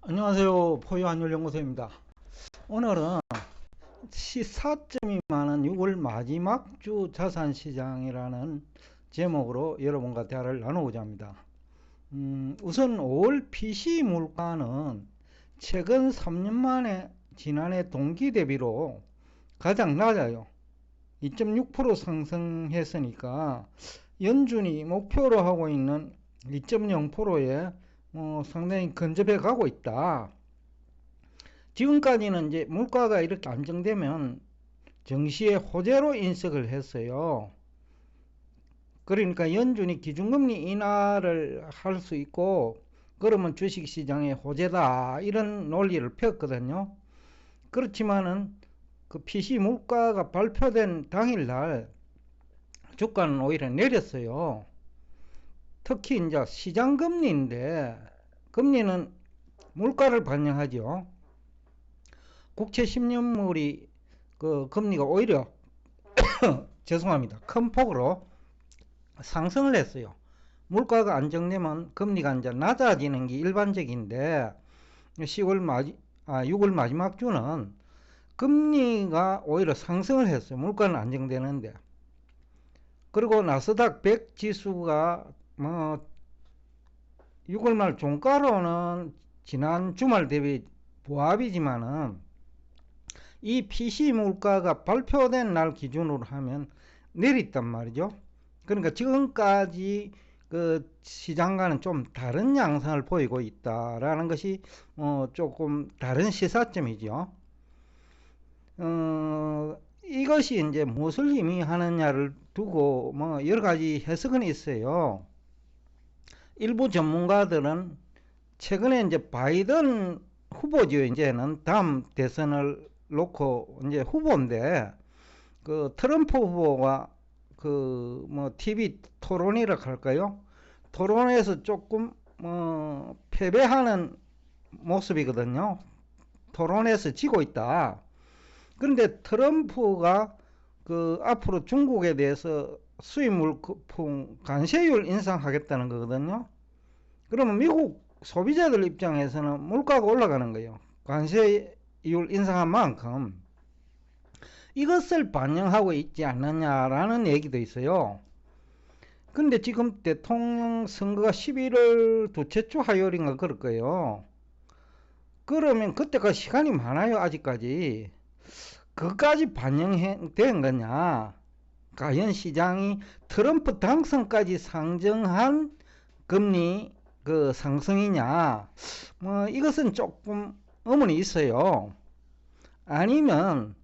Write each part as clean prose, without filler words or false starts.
안녕하세요. 포유환율연구소입니다. 오늘은 시사점이 많은 6월 마지막 주 자산시장이라는 제목으로 여러분과 대화를 나누고자 합니다. 우선 5월 PC 물가는 최근 3년 만에 지난해 동기 대비로 가장 낮아요. 2.6% 상승했으니까 연준이 목표로 하고 있는 2.0%에 상당히 근접해 가고 있다. 지금까지는 이제 물가가 이렇게 안정되면 증시에 호재로 인식을 했어요. 그러니까 연준이 기준금리 인하를 할 수 있고 그러면 주식시장의 호재다 이런 논리를 폈거든요. 그렇지만은 그 PC 물가가 발표된 당일날 주가는 오히려 내렸어요. 특히 이제 시장금리인데 금리는 물가를 반영하죠. 국채 10년물이 그 금리가 오히려 죄송합니다. 큰 폭으로 상승을 했어요. 물가가 안정되면 금리가 이제 낮아지는 게 일반적인데 6월 마지막 주는 금리가 오히려 상승을 했어요. 물가는 안정되는데. 그리고 나스닥 100 지수가 6월 말 종가로는 지난 주말 대비 보합이지만은 이 PC 물가가 발표된 날 기준으로 하면 내렸단 말이죠. 그러니까 지금까지 그 시장과는 좀 다른 양상을 보이고 있다라는 것이 조금 다른 시사점이죠. 이것이 이제 무엇을 의미하느냐를 두고 여러 가지 해석은 있어요. 일부 전문가들은 최근에 이제 바이든 후보죠. 이제는 다음 대선을 놓고 이제 후보인데 그 트럼프 후보가 그 TV 토론이라 할까요? 토론에서 조금 패배하는 모습이거든요. 토론에서 지고 있다. 그런데 트럼프가 그 앞으로 중국에 대해서 수입 물품 관세율 인상하겠다는 거거든요. 그러면 미국 소비자들 입장에서는 물가가 올라가는 거예요. 관세율 인상한 만큼 이것을 반영하고 있지 않느냐라는 얘기도 있어요. 근데 지금 대통령 선거가 11월 둘째 주 화요일인가 그럴 거예요. 그러면 그때까지 시간이 많아요. 아직까지. 그까지 반영된 거냐? 과연 시장이 트럼프 당선까지 상정한 금리 그 상승이냐? 이것은 조금 의문이 있어요. 아니면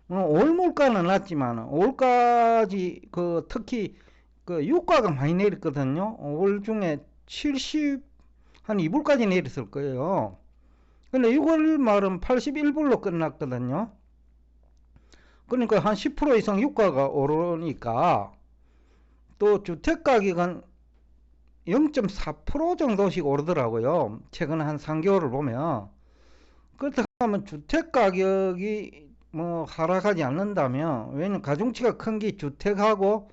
올 물가는 낮지만 올까지 그 특히 그 유가가 많이 내렸거든요. 올 중에 70 한 2불까지 내렸을 거예요. 근데 6월 말은 81불로 끝났거든요. 그러니까 한 10% 이상 유가가 오르니까 또 주택 가격은 0.4% 정도씩 오르더라고요. 최근 한 3개월을 보면. 그렇다고 하면 주택 가격이 하락하지 않는다면, 왜냐면 가중치가 큰 게 주택하고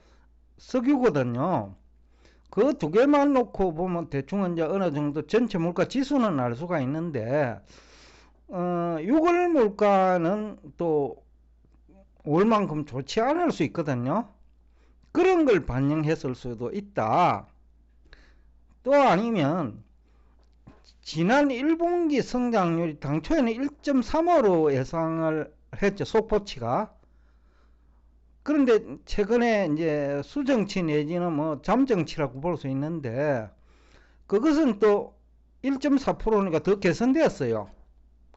석유거든요. 그 두 개만 놓고 보면 대충 이제 어느 정도 전체 물가 지수는 알 수가 있는데, 6월 물가는 또 올만큼 좋지 않을 수 있거든요. 그런 걸 반영했을 수도 있다. 또 아니면 지난 1분기 성장률이 당초에는 1.35로 예상을 했죠. 속보치가. 그런데 최근에 이제 수정치 내지는 잠정치라고 볼 수 있는데 그것은 또 1.4%니까 더 개선되었어요.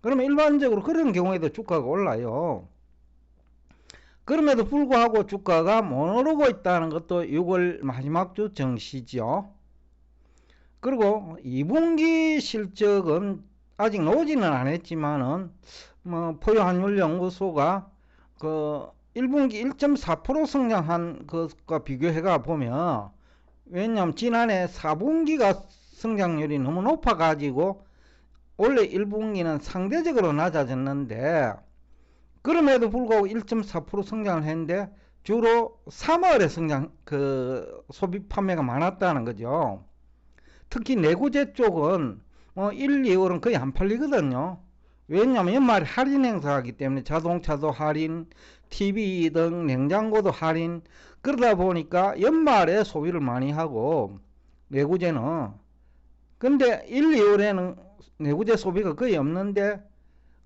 그러면 일반적으로 그런 경우에도 주가가 올라요. 그럼에도 불구하고 주가가 못 오르고 있다는 것도 6월 마지막 주 증시죠. 그리고 2분기 실적은 아직 나오지는 않았지만은 포유환율연구소가 그 1분기 1.4% 성장한 것과 비교해가 보면, 왜냐하면 지난해 4분기가 성장률이 너무 높아 가지고 원래 1분기는 상대적으로 낮아졌는데 그럼에도 불구하고 1.4% 성장을 했는데 주로 3월에 소비 판매가 많았다는 거죠. 특히 내구재 쪽은 1, 2월은 거의 안 팔리거든요. 왜냐하면 연말에 할인 행사하기 때문에 자동차도 할인, TV 등 냉장고도 할인. 그러다 보니까 연말에 소비를 많이 하고 내구재는. 근데 1, 2월에는 내구재 소비가 거의 없는데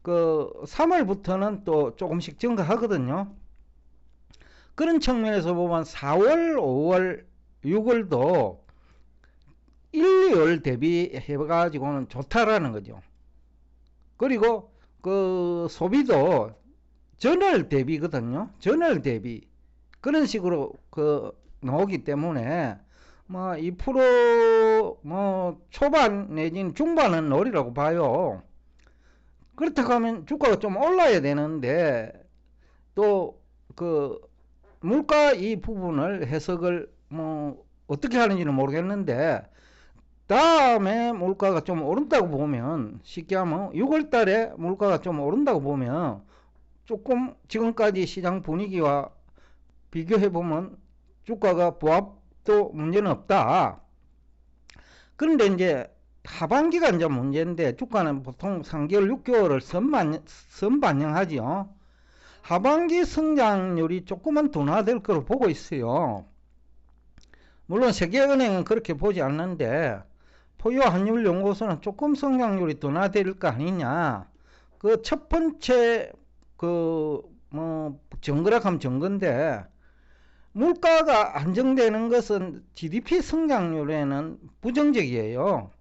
그 3월부터는 또 조금씩 증가하거든요. 그런 측면에서 보면 4월, 5월, 6월도 1, 2월 대비해가지고는 좋다라는 거죠. 그리고 그 소비도 전월 대비거든요. 전월 대비. 그런 식으로 그 나오기 때문에 뭐 2% 초반 내지는 중반은 노리라고 봐요. 그렇다고 하면 주가가 좀 올라야 되는데 또 그 물가 이 부분을 해석을 어떻게 하는지는 모르겠는데 다음에 물가가 좀 오른다고 보면 쉽게 하면 6월 달에 물가가 좀 오른다고 보면 조금 지금까지 시장 분위기와 비교해 보면 주가가 부합도 문제는 없다. 그런데 이제 하반기가 이제 문제인데 주가는 보통 3개월, 6개월을 선반영하지요. 하반기 성장률이 조금은 둔화될 거로 보고 있어요. 물론 세계은행은 그렇게 보지 않는데 포유 환율 연구소는 조금 성장률이 둔화될 거 아니냐. 그 첫 번째 정거락하면 정건데 물가가 안정되는 것은 GDP 성장률에는 부정적이에요.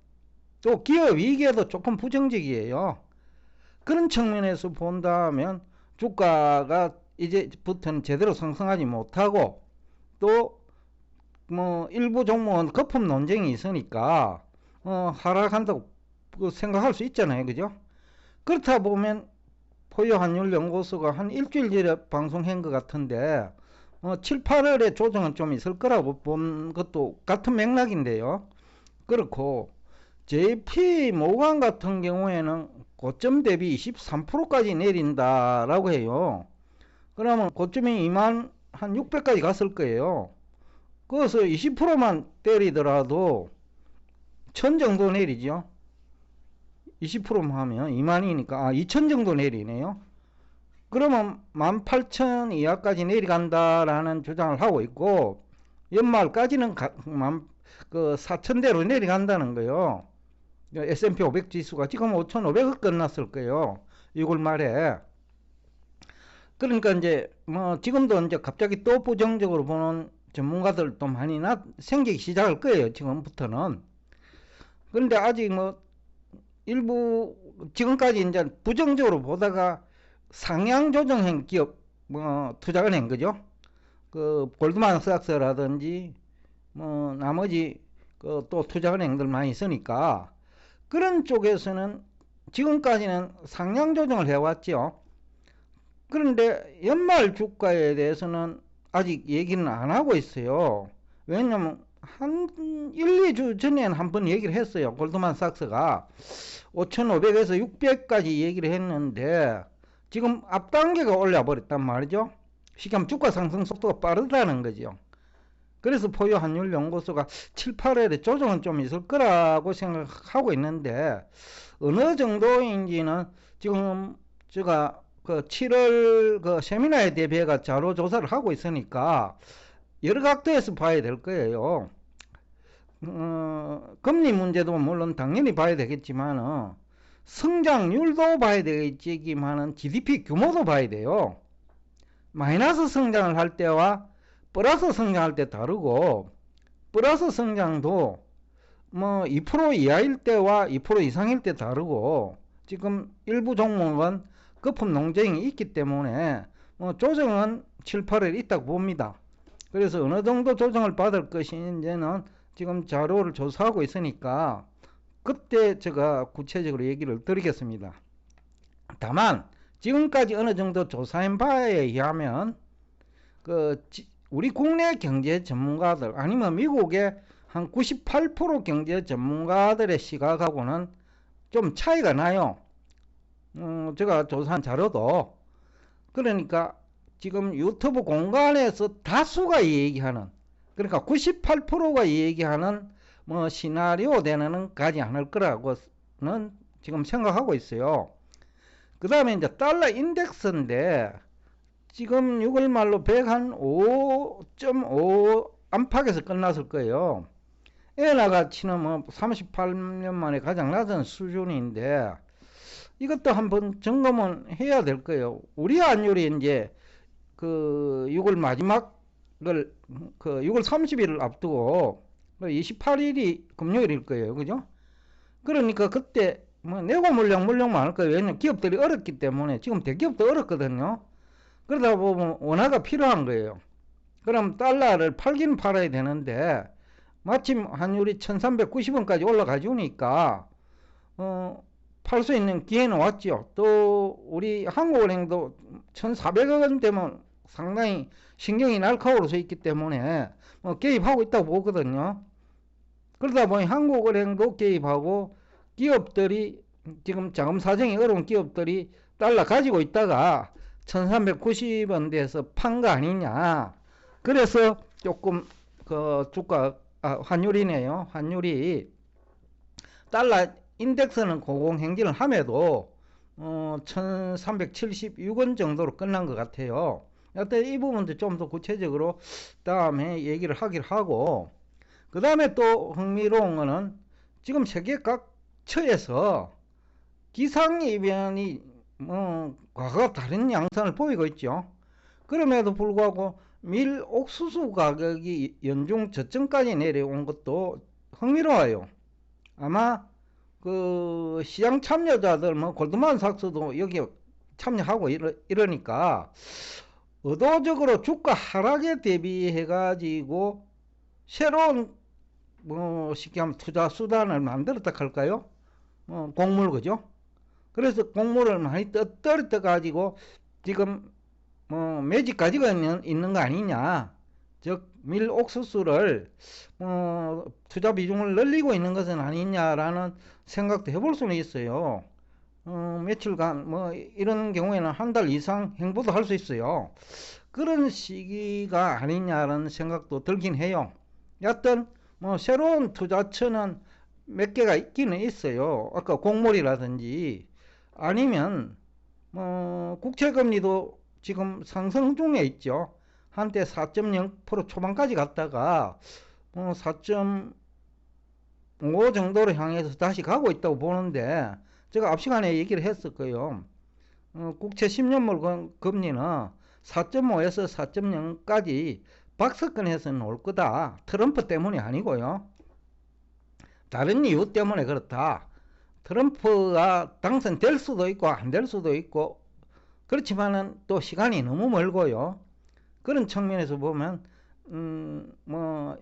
또 기업 이익에도 조금 부정적이에요. 그런 측면에서 본다면 주가가 이제부터는 제대로 상승하지 못하고 또 일부 종목은 거품 논쟁이 있으니까 하락한다고 생각할 수 있잖아요. 그죠? 그렇다 보면 포유환율연구소가 한 일주일 전에 방송한 것 같은데 7, 8월에 조정은 좀 있을 거라고 본 것도 같은 맥락인데요. 그렇고 JP 모간 같은 경우에는 고점 대비 23%까지 내린다라고 해요. 그러면 고점이 2만 한 600까지 갔을 거예요. 그래서 20%만 때리더라도 1000 정도 내리죠. 20%만 하면 2만이니까 2000 정도 내리네요. 그러면 18,000 이하까지 내려간다라는 주장을 하고 있고 연말까지는 4,000대로 내려간다는 거예요. S&P 500 지수가 지금 5,500을 끝났을 거예요. 6월 말에. 그러니까 이제 지금도 이제 갑자기 또 부정적으로 보는 전문가들도 많이 생기기 시작할 거예요. 지금부터는. 그런데 아직 일부 지금까지 이제 부정적으로 보다가 상향 조정한 기업 투자은행 그죠? 그 골드만삭스라든지 나머지 또 투자은행들 많이 있으니까 그런 쪽에서는 지금까지는 상향 조정을 해왔죠. 그런데 연말 주가에 대해서는 아직 얘기는 안 하고 있어요. 왜냐면 한 1, 2주 전에는 한번 얘기를 했어요. 골드만삭스가 5,500에서 600까지 얘기를 했는데 지금 앞단계가 올려버렸단 말이죠. 쉽게 하면 주가 상승 속도가 빠르다는 거죠. 그래서 포유 환율 연구소가 7, 8월에 조정은 좀 있을 거라고 생각하고 있는데 어느 정도인지는 지금 제가 그 7월 그 세미나에 대비해가 자료 조사를 하고 있으니까 여러 각도에서 봐야 될 거예요. 금리 문제도 물론 당연히 봐야 되겠지만 성장률도 봐야 되겠지만 GDP 규모도 봐야 돼요. 마이너스 성장을 할 때와 플러스 성장할 때 다르고 플러스 성장도 2% 이하일 때와 2% 이상일 때 다르고 지금 일부 종목은 거품 논쟁이 있기 때문에 조정은 7, 8월 있다고 봅니다. 그래서 어느 정도 조정을 받을 것인지는 지금 자료를 조사하고 있으니까 그때 제가 구체적으로 얘기를 드리겠습니다. 다만 지금까지 어느 정도 조사한 바에 의하면 우리 국내 경제 전문가들 아니면 미국의 한 98% 경제 전문가들의 시각하고는 좀 차이가 나요. 제가 조사한 자료도. 그러니까 지금 유튜브 공간에서 다수가 얘기하는, 그러니까 98%가 얘기하는 시나리오 대는 가지 않을 거라고 지금 생각하고 있어요. 그 다음에 이제 달러 인덱스인데 지금 6월 말로 105.5 안팎에서 끝났을 거예요. 엔화 가치는 뭐 38년 만에 가장 낮은 수준인데 이것도 한번 점검은 해야 될 거예요. 우리 환율이 이제 그 6월 마지막을 그 6월 30일을 앞두고 28일이 금요일일 거예요. 그죠? 그러니까 그때 뭐 내고 물량 많을 거예요. 왜냐면 기업들이 어렵기 때문에 지금 대기업도 어렵거든요. 그러다 보면 원화가 필요한 거예요. 그럼 달러를 팔긴 팔아야 되는데 마침 환율이 1390원까지 올라가주니까 팔 수 있는 기회는 왔죠. 또 우리 한국은행도 1400원 되면 상당히 신경이 날카로워서 있기 때문에 개입하고 있다고 보거든요. 그러다 보니 한국은행도 개입하고 기업들이 지금 자금 사정이 어려운 기업들이 달러 가지고 있다가 1390원 돼서 판 거 아니냐. 그래서 조금 그 주가 환율이네요. 환율이 달러 인덱스는 고공행진을 함에도 1376원 정도로 끝난 것 같아요. 여튼 이 부분도 좀 더 구체적으로 다음에 얘기를 하기로 하고, 그 다음에 또 흥미로운 거는 지금 세계 각 처에서 기상이변이 과거와 다른 양상을 보이고 있죠. 그럼에도 불구하고 밀 옥수수 가격이 연중 저점까지 내려온 것도 흥미로워요. 아마 그 시장 참여자들 뭐 골드만삭스도 여기 참여하고 이러니까 의도적으로 주가 하락에 대비해 가지고 새로운 뭐 쉽게 하면 투자 수단을 만들었다 할까요? 곡물 그죠? 그래서 곡물을 많이 떨어뜨려 가지고 지금 매직 가지고 있는 거 아니냐. 즉 밀 옥수수를 투자 비중을 늘리고 있는 것은 아니냐라는 생각도 해볼 수는 있어요. 며칠간 뭐 이런 경우에는 한 달 이상 행보도 할 수 있어요. 그런 시기가 아니냐라는 생각도 들긴 해요. 여하튼 뭐 새로운 투자처는 몇 개가 있기는 있어요. 아까 곡물이라든지 아니면 국채금리도 지금 상승 중에 있죠. 한때 4.0% 초반까지 갔다가 4.5 정도로 향해서 다시 가고 있다고 보는데, 제가 앞 시간에 얘기를 했을 거예요. 국채 10년물 금리는 4.5에서 4.0까지 박스권에서 놓을 거다. 트럼프 때문이 아니고요. 다른 이유 때문에 그렇다. 트럼프가 당선될 수도 있고 안 될 수도 있고 그렇지만은 또 시간이 너무 멀고요. 그런 측면에서 보면 뭐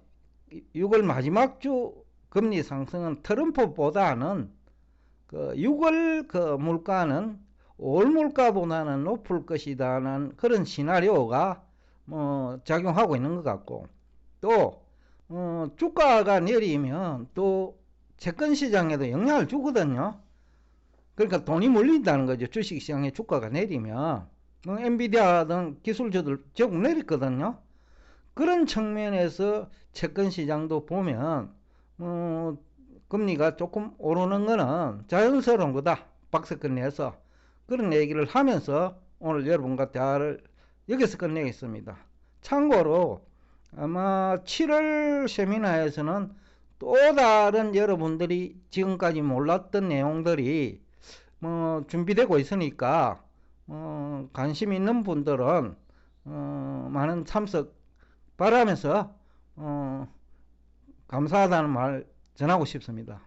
6월 마지막 주 금리 상승은 트럼프보다는 그 6월 그 물가는 5월 물가보다는 높을 것이다는 그런 시나리오가 작용하고 있는 것 같고, 또 주가가 내리면 또 채권 시장에도 영향을 주거든요. 그러니까 돈이 몰린다는 거죠. 주식시장의 주가가 내리면 엔비디아 등 기술주들 조금 내렸거든요. 그런 측면에서 채권 시장도 보면 금리가 조금 오르는 거는 자연스러운 거다. 박스권 내서 그런 얘기를 하면서 오늘 여러분과 대화를 여기서 끝내겠습니다. 참고로 아마 7월 세미나에서는 또 다른 여러분들이 지금까지 몰랐던 내용들이 준비되고 있으니까 관심 있는 분들은 많은 참석 바라면서 감사하다는 말 전하고 싶습니다.